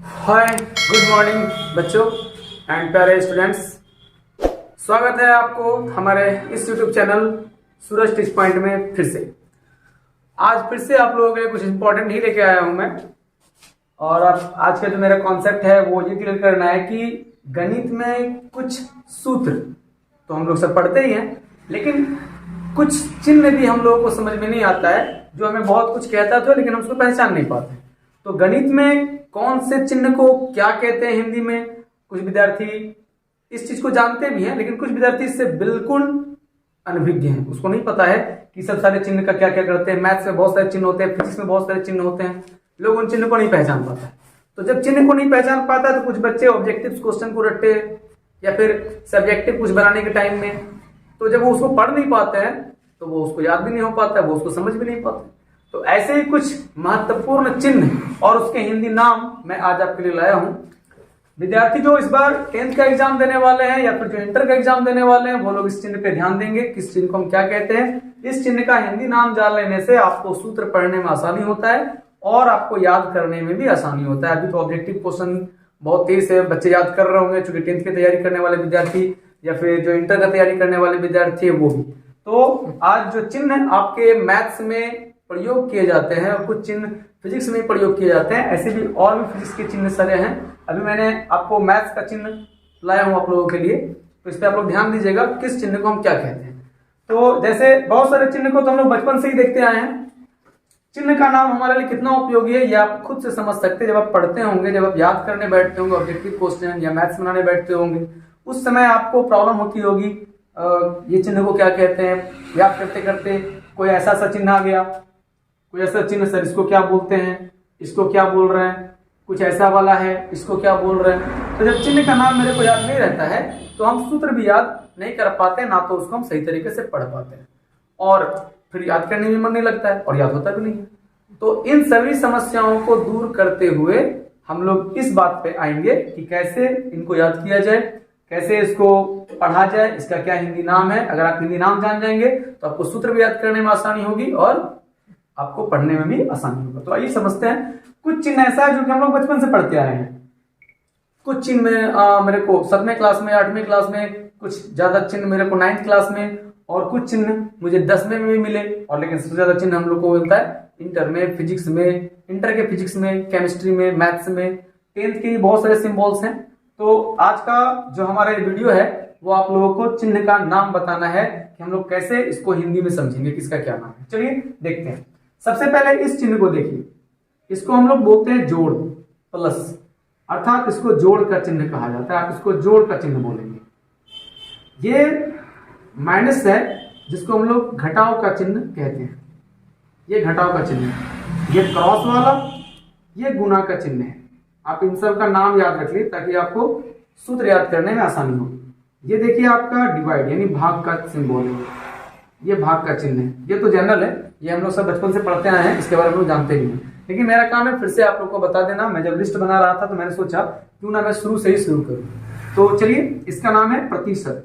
हाय, good morning बच्चों and प्यारे students. स्वागत है आपको हमारे इस यूट्यूब चैनल सूरज टीच पॉइंट में फिर से। आज फिर से आप लोगों के लिए कुछ इंपॉर्टेंट ही लेके आया हूं मैं। और अब आज का जो मेरा कॉन्सेप्ट है वो ये क्लियर करना है कि गणित में कुछ सूत्र तो हम लोग सब पढ़ते ही हैं, लेकिन कुछ चिन्ह भी हम लोगों को समझ में नहीं आता है जो हमें बहुत कुछ कहता था लेकिन हम उसको पहचान नहीं पाते। तो गणित में कौन से चिन्ह को क्या कहते हैं हिंदी में, कुछ विद्यार्थी इस चीज को जानते भी हैं लेकिन कुछ विद्यार्थी इससे बिल्कुल अनभिज्ञ हैं, उसको नहीं पता है कि सब सारे चिन्ह का क्या क्या करते हैं। मैथ्स में बहुत सारे चिन्ह होते हैं, फिजिक्स में बहुत सारे चिन्ह होते हैं, लोग उन चिन्ह को नहीं पहचान पाता है। तो जब चिन्ह को नहीं पहचान पाता है तो कुछ बच्चे ऑब्जेक्टिव क्वेश्चन को रटते या फिर सब्जेक्टिव कुछ बनाने के टाइम में, तो जब वो उसको पढ़ नहीं पाते हैं तो वो उसको याद भी नहीं हो पाता है, वो उसको समझ भी नहीं पाते। तो ऐसे ही कुछ महत्वपूर्ण चिन्ह और उसके हिंदी नाम मैं आज आपके लिए लाया हूं। विद्यार्थी जो इस बार 10th का एग्जाम देने वाले हैं या फिर जो इंटर का एग्जाम देने वाले हैं वो लोग इस चिन्ह पे ध्यान देंगे, किस चिन्ह को हम क्या कहते हैं। इस चिन्ह का हिंदी नाम जान लेने से आपको सूत्र पढ़ने में आसानी होता है और आपको याद करने में भी आसानी होता है। अभी तो ऑब्जेक्टिव क्वेश्चन बहुत तेज से बच्चे याद कर रहे होंगे, चूंकि 10th की तैयारी करने वाले विद्यार्थी या फिर जो इंटर का तैयारी करने वाले विद्यार्थी है वो भी। तो आज जो चिन्ह आपके मैथ्स में प्रयोग किए जाते हैं और कुछ चिन्ह फिजिक्स में प्रयोग किए जाते हैं, ऐसे भी और भी फिजिक्स के चिन्ह सारे हैं। अभी मैंने आपको मैथ्स का चिन्ह लाया हूं आप लोगों के लिए, तो इस पर आप लोग ध्यान दीजिएगा किस चिन्ह को हम क्या कहते हैं। तो जैसे बहुत सारे चिन्ह को तो हम लोग बचपन से ही देखते आए हैं। चिन्ह का नाम हमारे लिए कितना उपयोगी है ये आप खुद से समझ सकते हैं। जब आप पढ़ते होंगे, जब आप याद करने बैठते होंगे ऑब्जेक्टिव क्वेश्चन या मैथ्स बनाने बैठते होंगे, उस समय आपको प्रॉब्लम होती होगी ये चिन्ह को क्या कहते हैं। याद करते करते कोई ऐसा सा चिन्ह आ गया, कोई ऐसा चिन्ह सर इसको क्या बोलते हैं, इसको क्या बोल रहे हैं, कुछ ऐसा वाला है इसको क्या बोल रहे हैं। तो जब चिन्ह का नाम मेरे को याद नहीं रहता है तो हम सूत्र भी याद नहीं कर पाते, ना तो उसको हम सही तरीके से पढ़ पाते हैं और फिर याद करने में मन नहीं लगता है और याद होता भी नहीं है। तो इन सभी समस्याओं को दूर करते हुए हम लोग इस बात पे आएंगे कि कैसे इनको याद किया जाए, कैसे इसको पढ़ा जाए, इसका क्या हिंदी नाम है। अगर आप हिंदी नाम जान जाएंगे तो आपको सूत्र भी याद करने में आसानी होगी और आपको पढ़ने में भी आसानी होगा। तो आइए समझते हैं। कुछ चिन्ह ऐसा है जो कि हम लोग बचपन से पढ़ते आए हैं। कुछ चिन्ह में मेरे को 7वें क्लास में, 8वीं क्लास में, कुछ ज्यादा चिन्ह मेरे को 9th क्लास में, और कुछ चिन्ह मुझे 10वें में भी मिले। और लेकिन सबसे ज्यादा चिन्ह हम लोग को मिलता है इंटर में, फिजिक्स में, इंटर के फिजिक्स में, केमिस्ट्री में, मैथ्स में, 10th के बहुत सारे सिंबल्स हैं। तो आज का जो हमारा वीडियो है वो आप लोगों को चिन्ह का नाम बताना है कि हम लोग कैसे इसको हिंदी में समझेंगे, किसका क्या नाम है। चलिए देखते हैं। सबसे पहले इस चिन्ह को देखिए, इसको हम लोग बोलते हैं जोड़, प्लस, अर्थात इसको जोड़ का चिन्ह कहा जाता है। आप इसको जोड़ का चिन्ह बोलेंगे। ये माइनस है जिसको हम लोग घटाव का चिन्ह कहते हैं। ये घटाव का चिन्ह है। ये क्रॉस वाला ये गुणा का चिन्ह है। आप इन सब का नाम याद रखिए ताकि आपको सूत्र याद करने में आसानी हो। ये देखिए आपका डिवाइड यानी भाग का सिंबल है, ये भाग का चिन्ह है। ये तो जनरल है, ये हम लोग सब बचपन से पढ़ते आए हैं, इसके बारे में लोग जानते भी हैं। लेकिन मेरा काम है फिर से आप लोग को बता देना। मैं जब लिस्ट बना रहा था तो मैंने सोचा क्यों ना मैं शुरू से ही शुरू करूं। तो चलिए, इसका नाम है प्रतिशत।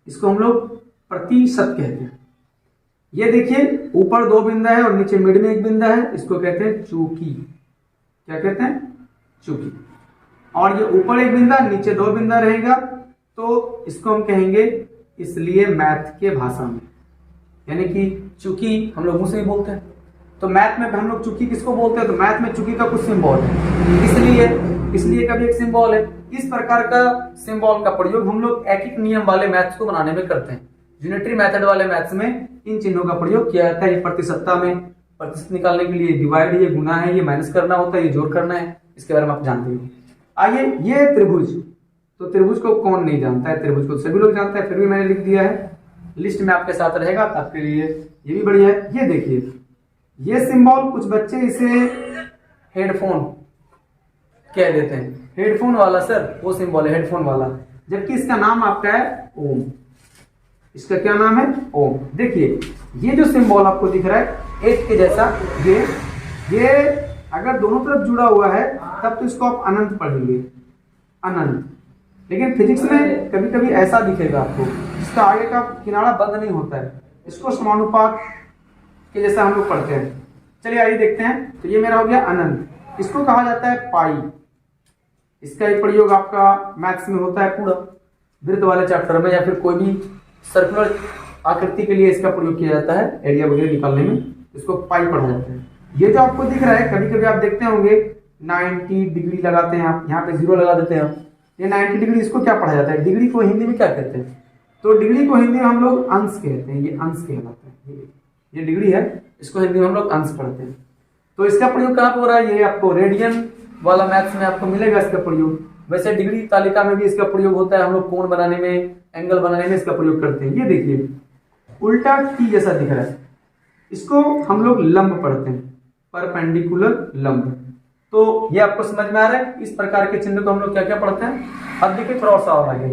इसको हम लोग प्रतिशत कहते हैं। ये देखिए ऊपर 2 बिंदा है और नीचे मिड में 1 बिंदा है, इसको कहते हैं चूकी। क्या कहते हैं? चूकी। और ये ऊपर 1 बिंदा नीचे 2 बिंदा रहेगा, तो इसको हम कहेंगे इसलिए मैथ के भाषा में, यानी कि चूकी हम लोग मुंह से ही बोलते हैं। तो मैथ में हम लोग चूकी किसको बोलते हैं? तो मैथ में चूकी का कुछ सिंबल है, इसलिए का भी एक सिंबल है। इस प्रकार का सिंबल का प्रयोग हम लोग एक नियम वाले मैथ्स को बनाने में करते हैं। यूनिटरी मेथड वाले मैथ्स में इन चिन्हों का प्रयोग किया जाता है। ये प्रतिशतता में प्रतिशत निकालने के लिए डिवाइड है, ये गुना है, ये माइनस करना होता है, ये जोड़ करना है। इसके बारे में आप जानते हो। आइए, ये त्रिभुज, तो त्रिभुज को कौन नहीं जानता है? त्रिभुज को सभी लोग जानते हैं, फिर भी मैंने लिख दिया है, लिस्ट में आपके साथ रहेगा, आपके लिए ये भी बढ़िया है। ये देखिए, ये सिंबल कुछ बच्चे इसे हेडफोन कह देते हैं। हेडफोन वाला सर वो सिंबल है, हेडफोन वाला, जबकि इसका नाम आपका है ओम। इसका क्या नाम है? ओम। देखिए ये जो सिंबल आपको दिख रहा है एक के जैसा, ये अगर दोनों तरफ जुड़ा हुआ है तब तो इसको आप अनंत पढ़ेंगे, अनंत। लेकिन फिजिक्स में कभी कभी ऐसा दिखेगा आपको, इसका आगे का किनारा बंद नहीं होता है, इसको समानुपात के जैसा हम लोग पढ़ते हैं। चलिए आइए देखते हैं। तो ये मेरा हो गया अनंत। इसको कहा जाता है पाई। इसका एक प्रयोग आपका मैथ्स में होता है पूरा वृत्त वाले चैप्टर में, या फिर कोई भी सर्कुलर आकृति के लिए इसका प्रयोग किया जाता है एरिया वगैरह निकालने में, इसको पाई पढ़ा जाता है। ये जो आपको दिख रहा है, कभी कभी आप देखते होंगे 90 डिग्री लगाते हैं आप, यहाँ पे 0 लगा देते हैं आप, ये 90 डिग्री, इसको क्या पढ़ा जाता है? डिग्री को हिंदी में क्या कहते हैं? तो डिग्री को हिंदी में हम लोग अंश कहते हैं, ये अंश कहलाता है। ये डिग्री है, इसको हिंदी में हम लोग अंश पढ़ते हैं। तो इसका प्रयोग कहाँ पर हो रहा है? ये आपको रेडियन वाला मैथ्स में आपको मिलेगा इसका प्रयोग। वैसे डिग्री तालिका में भी इसका प्रयोग होता है, हम लोग कोण बनाने में, एंगल बनाने में इसका प्रयोग करते हैं। ये देखिए उल्टा टी जैसा दिख रहा है, इसको हम लोग लंब पढ़ते हैं, परपेंडिकुलर लंब। तो ये आपको समझ में आ रहा है? इस प्रकार के चिन्ह को हम लोग क्या क्या पढ़ते हैं। अब देखिए थोड़ा सा और आगे,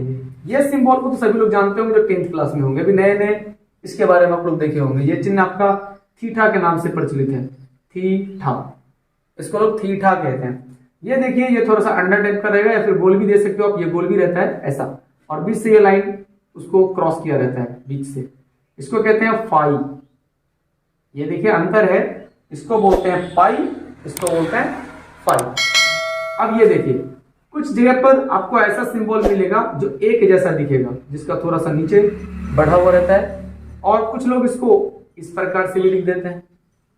ये सिंबल को तो सभी लोग जानते होंगे जो 10th क्लास में होंगे, अभी नए नए इसके बारे में आप लोग देखे होंगे। ये चिन्ह आपका थीटा के नाम से प्रचलित है, थीटा, इसको लोग थीटा कहते हैं। ये देखिए ये थोड़ा सा अंडर टाइप का रहेगा, या फिर गोल भी दे सकते हो आप, ये गोल भी रहता है ऐसा, और बीच से ये लाइन उसको क्रॉस किया रहता है बीच से, इसको कहते हैं फाई। ये देखिए अंतर है, इसको बोलते हैं पाई, इसको बोलते हैं फाई। अब ये देखिए कुछ जगह पर आपको ऐसा सिंबल मिलेगा जो एक जैसा दिखेगा, जिसका थोड़ा सा नीचे बढ़ा हुआ रहता है, और कुछ लोग इसको इस प्रकार से भी लिख देते हैं,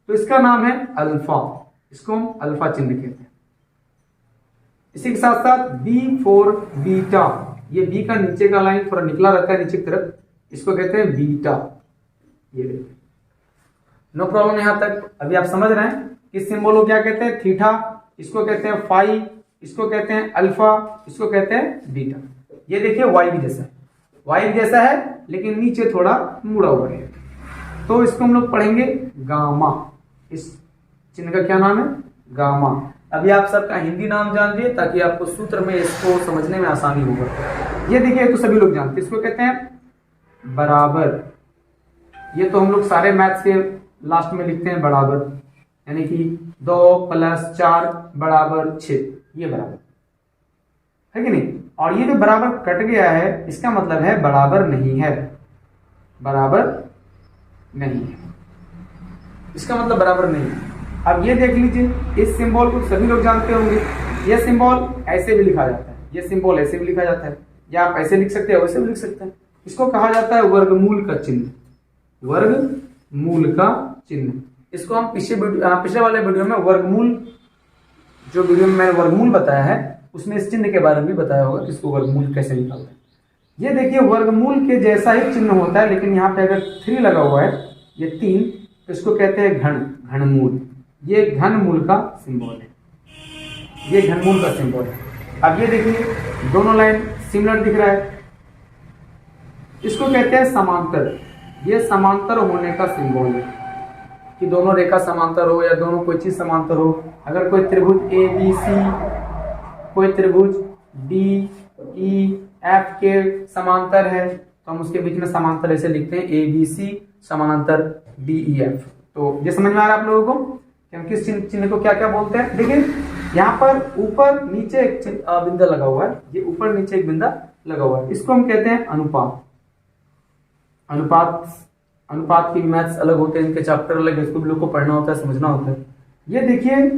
तो इसका नाम है अल्फा, इसको हम अल्फा चिन्ह कहते हैं। इसी के साथ साथ बी फॉर बीटा, ये बी का नीचे का लाइन थोड़ा निकला रहता है नीचे की तरफ, इसको कहते हैं बीटा। ये देखिए नो प्रॉब्लम यहां तक। अभी आप समझ रहे हैं कि सिंबल को क्या कहते हैं? थीटा, इसको कहते हैं फाई, इसको कहते हैं अल्फा, इसको कहते हैं बीटा। ये देखिए वाई भी जैसा है, वाई जैसा है लेकिन नीचे थोड़ा मुड़ा हुआ है, तो इसको हम लोग पढ़ेंगे गामा। इस चिन्ह का क्या नाम है? गामा। अभी आप सबका हिंदी नाम जान लीजिए ताकि आपको सूत्र में इसको समझने में आसानी होगा। ये देखिए तो सभी लोग जानते हैं, इसको कहते हैं बराबर। ये तो हम लोग सारे मैथ्स के लास्ट में लिखते हैं बराबर, यानी कि 2 + 4 = 6, ये बराबर है कि नहीं। और ये जो बराबर कट गया है, इसका मतलब है बराबर नहीं है, बराबर नहीं है, इसका मतलब बराबर नहीं है। अब ये देख लीजिए, इस सिंबल को सभी लोग जानते होंगे, ये सिंबल ऐसे भी लिखा जाता है, ये सिंबल ऐसे भी लिखा जाता है, या आप ऐसे लिख सकते हैं, वैसे भी लिख सकते हैं। इसको कहा जाता है वर्गमूल का चिन्ह, वर्गमूल का चिन्ह। इसको हम पिछले वाले वीडियो में वर्गमूल, जो वीडियो में मैंने वर्गमूल बताया है उसमें इस चिन्ह के बारे में भी बताया होगा कि इसको वर्गमूल कैसे निकालते हैं। ये देखिए वर्गमूल के जैसा ही चिन्ह होता है, लेकिन यहाँ पे अगर 3 लगा हुआ है, ये 3, तो इसको कहते हैं घनमूल। ये घनमूल का सिंबल है, ये घनमूल का सिंबल है। अब ये देखिए दोनों लाइन सिमिलर दिख रहा है, इसको कहते हैं समांतर। ये समांतर होने का सिंबल है कि दोनों रेखा समांतर हो या दोनों कोई चीज समांतर हो। अगर कोई त्रिभुज ABC, कोई त्रिभुज DEF के समांतर है, तो हम उसके बीच में समांतर ऐसे लिखते हैं ABC समांतर DEF। तो ये समझ में आ रहा है आप लोगों को कि हम किस चिन्ह को क्या क्या बोलते हैं। देखिए यहाँ पर ऊपर नीचे एक बिंदा लगा हुआ है, ये ऊपर नीचे एक बिंदा लगा हुआ है, इसको हम कहते हैं अनुपात। अनुपात की मैथ्स अलग होते हैं, इनके चैप्टर अलग है, इसको भी लोग को पढ़ना होता है, समझना होता है। ये देखिए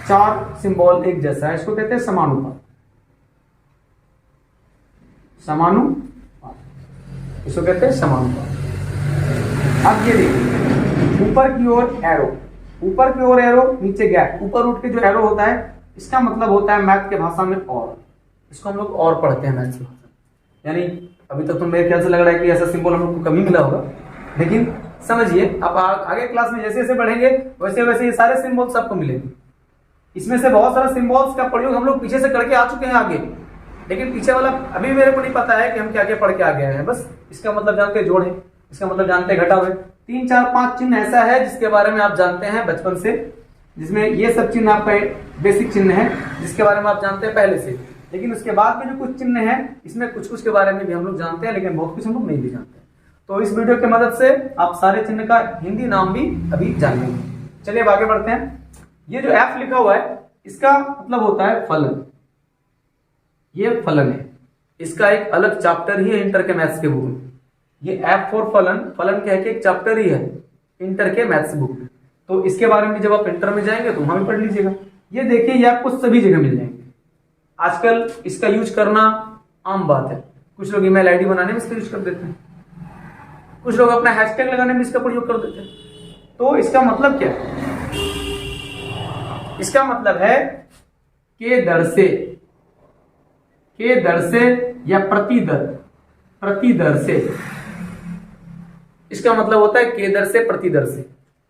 4 सिंबल एक जैसा है, इसको कहते हैं समानुपात, समानुपात, इसको कहते हैं समानुपात। अब ये देखिए ऊपर की ओर एरो, ऊपर की ओर एरो, नीचे गैप, ऊपर उठ के जो एरो होता है, इसका मतलब होता है मैथ के भाषा में और, इसको हम लोग और पढ़ते हैं मैथ्स की भाषा। यानी अभी तक तो मेरे ख्याल से लग रहा है कि ऐसा सिंबल हम लोग को कभी मिला होगा, लेकिन समझिए अब आगे क्लास में जैसे जैसे बढ़ेंगे वैसे वैसे ये सारे सिंबल्स आपको मिलेंगे। इसमें से बहुत सारा सिंबल्स का प्रयोग हम लोग पीछे से करके आ चुके हैं आगे, लेकिन पीछे वाला अभी मेरे को नहीं पता है कि हम क्या क्या पढ़ के आ गए हैं। बस इसका मतलब जानते हैं जोड़ है, इसका मतलब जानते हैं घटाव है। 3 4 5 चिन्ह ऐसा है जिसके बारे में आप जानते हैं बचपन से, जिसमें ये सब चिन्ह आपका बेसिक चिन्ह है जिसके बारे में आप जानते हैं पहले से। लेकिन उसके बाद में जो कुछ चिन्ह है, इसमें कुछ कुछ के बारे में भी हम लोग जानते हैं, लेकिन बहुत कुछ हम लोग नहीं भी जानते। तो इस वीडियो की मदद से आप सारे चिन्ह का हिंदी नाम भी अभी जानेंगे। चलिए अब आगे बढ़ते हैं। ये जो F लिखा हुआ है, इसका मतलब होता है फलन, ये फलन है, इसका एक अलग चैप्टर ही है इंटर के मैथ्स के बुक में। ये F फॉर फलन, फलन कह के एक चैप्टर ही है इंटर के मैथ्स बुक में। तो इसके बारे में जब आप इंटर में जाएंगे तो वहां भी पढ़ लीजिएगा। ये देखिए, ये आपको सभी जगह मिल जाएंगे। आजकल इसका यूज करना आम बात है। कुछ लोग ईमेल आईडी बनाने में इसका यूज कर देते हैं, कुछ लोग अपना हैशटैग लगाने में इसका प्रयोग कर देते हैं। तो इसका मतलब क्या है? इसका मतलब है के दर से या प्रति दर से। इसका मतलब होता है के दर से, प्रति दर से।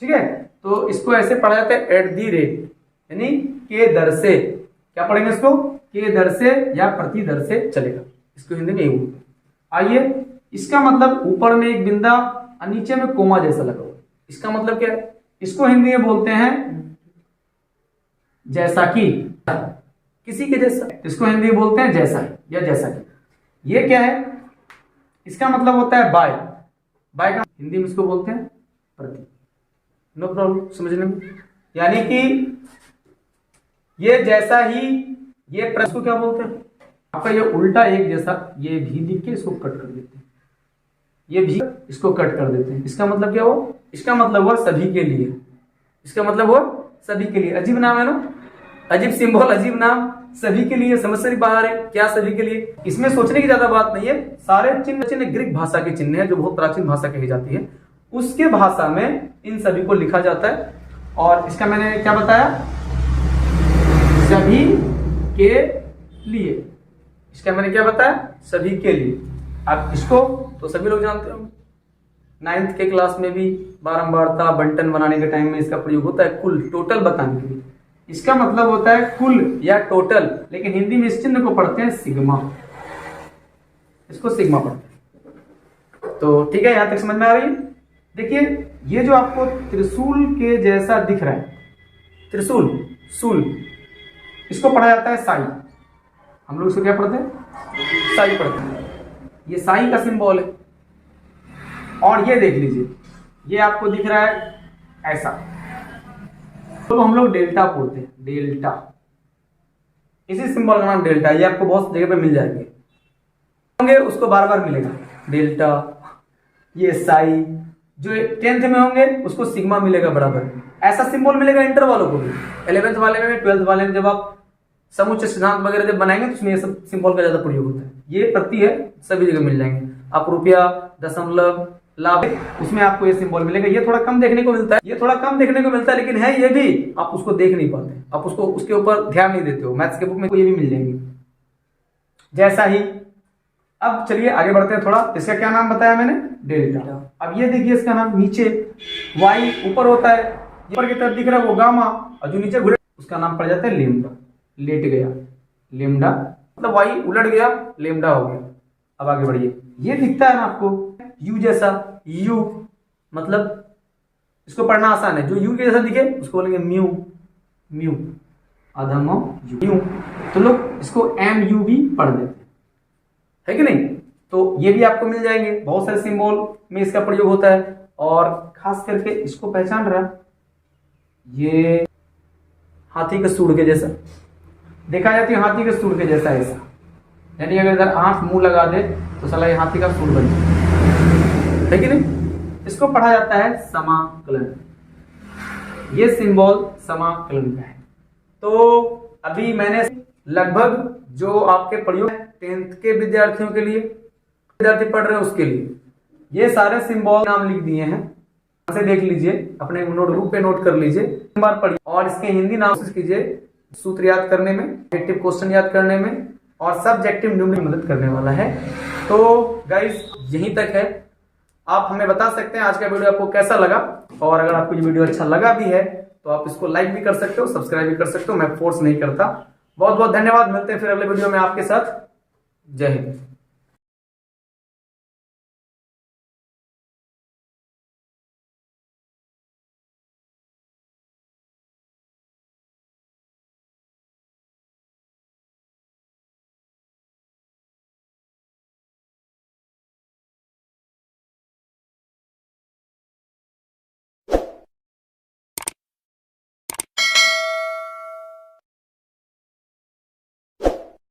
ठीक है, तो इसको ऐसे पढ़ा जाता है एट दी रेट, यानी के दर से। क्या पढ़ेंगे इसको? के दर से या प्रति दर से चलेगा, इसको हिंदी में यही। आइए, इसका मतलब ऊपर में एक बिंदा और नीचे में कोमा जैसा लगा हुआ। इसका मतलब क्या है? इसको हिंदी में बोलते हैं जैसा कि, किसी के जैसा। इसको हिंदी में बोलते हैं जैसा या जैसा कि। ये क्या है? इसका मतलब होता है बाय का हिंदी में इसको बोलते हैं प्रति। नो प्रॉब्लम समझने में। यानी कि ये जैसा ही, ये प्रश्न को क्या बोलते हैं? आपका ये उल्टा एक जैसा, ये भी लिख के इसको कट कर देते हैं, ये भी इसको कट कर देते हैं। इसका मतलब क्या हुआ? इसका मतलब हुआ सभी के लिए। इसका मतलब हुआ सभी के लिए। अजीब नाम है ना, अजीब सिंबल, अजीब नाम, सभी के लिए। समझ से बाहर है क्या सभी के लिए? इसमें सोचने की ज्यादा बात नहीं है। सारे चिन्ह ग्रीक भाषा के चिन्ह है, जो बहुत प्राचीन भाषा कही जाती है, उसके भाषा में इन सभी को लिखा जाता है। और इसका मैंने क्या बताया? सभी के लिए। इसका मैंने क्या बताया? सभी के लिए। अब इसको तो सभी लोग जानते हो, 9th के क्लास में भी बारंबारता बंटन बनाने के टाइम में इसका प्रयोग होता है, कुल, टोटल बताने के लिए। इसका मतलब होता है कुल या टोटल, लेकिन हिंदी में इस चिन्ह को पढ़ते हैं सिग्मा। इसको सिग्मा पढ़ते हैं। तो ठीक है, यहां तक समझ में आ रही है? देखिए, ये जो आपको त्रिशूल के जैसा दिख रहा है, सूल, इसको पढ़ा जाता है साई। हम लोग इसको क्या पढ़ते हैं? साई पढ़ते हैं। ये साई का सिंबल है। और ये देख लीजिए, ये आपको दिख रहा है ऐसा, तो हम लोग डेल्टा बोलते हैं, डेल्टा। इसी सिंबल का नाम डेल्टा। ये आपको बहुत जगह पे मिल जाएंगे, होंगे उसको बार बार मिलेगा डेल्टा। ये साई, जो 10th में होंगे उसको सिग्मा मिलेगा बराबर। ऐसा सिंबल मिलेगा इंटर वालों को भी, 11th वाले में, 12th वाले में। जब आप समुच्चय सिद्धांत वगैरह जब बनाएंगे तो उसमें ये सब सिंबल का ज्यादा प्रयोग होता है। ये प्रति है, सभी जगह मिल जाएंगे। आप रुपया, दशमलव, लाभ, उसमें आपको ये सिंबल मिलेगा। ये थोड़ा कम देखने को मिलता है, लेकिन है ये भी, आप उसको देख नहीं पाते, आप उसको उसके ऊपर ध्यान नहीं देते हो। मैथ्स के बुक में ये भी मिल जाएंगे जैसा ही। अब चलिए आगे बढ़ते हैं थोड़ा। इसका क्या नाम बताया मैंने? डेल्टा। अब ये देखिए, इसका नाम नीचे वाई, ऊपर होता है, ऊपर की तरफ दिख रहा है वो गामा, और जो नीचे घुरे उसका नाम पड़ जाता है लेम्डा। लेट गया, लेम्डा, मतलब वाई उलट गया, लेम्डा हो गया। अब आगे बढ़िए, ये दिखता है ना आपको यू जैसा, यू मतलब इसको पढ़ना आसान है। जो यू के जैसा दिखे उसको बोलेंगे म्यू, अधम यू। तो लोग इसको एम यू भी पढ़ देते है कि नहीं? तो ये भी आपको मिल जाएंगे। बहुत सारे सिंबल में इसका प्रयोग होता है। और खास करके इसको पहचान रहा, ये हाथी के सूंड के जैसा देखा जाती है, हाथी के सूंड के जैसा ऐसा। यानी अगर इधर आंख मुंह लगा दे तो साला ये हाथी का सूंड बन जाए, है कि नहीं? इसको पढ़ा जाता है समाकलन। ये सिंबल समाकलन का है। तो अभी मैंने लगभग जो आपके प्रयोग 10th के विद्यार्थियों के लिए, विद्यार्थी पढ़ रहे हैं उसके लिए, ये सारे सिंबल नाम लिख दिए हैं। से देख लीजिए, अपने नोटबुक पे नोट कर लीजिए, बार पढ़िए। और इसके हिंदी नाम कोशिश कीजिए, सूत्र याद करने में, ऑब्जेक्टिव क्वेश्चन याद करने में, और सब्जेक्टिव न्यूमेरिक मदद करने वाला है। तो गाइस यहीं तक है। आप हमें बता सकते हैं आज का वीडियो आपको कैसा लगा। और अगर आपको ये वीडियो अच्छा लगा भी है तो आप इसको लाइक भी कर सकते हो, सब्सक्राइब भी कर सकते हो। मैं फोर्स नहीं करता। बहुत बहुत धन्यवाद। मिलते हैं फिर अगले वीडियो में आपके साथ। जय हिंद।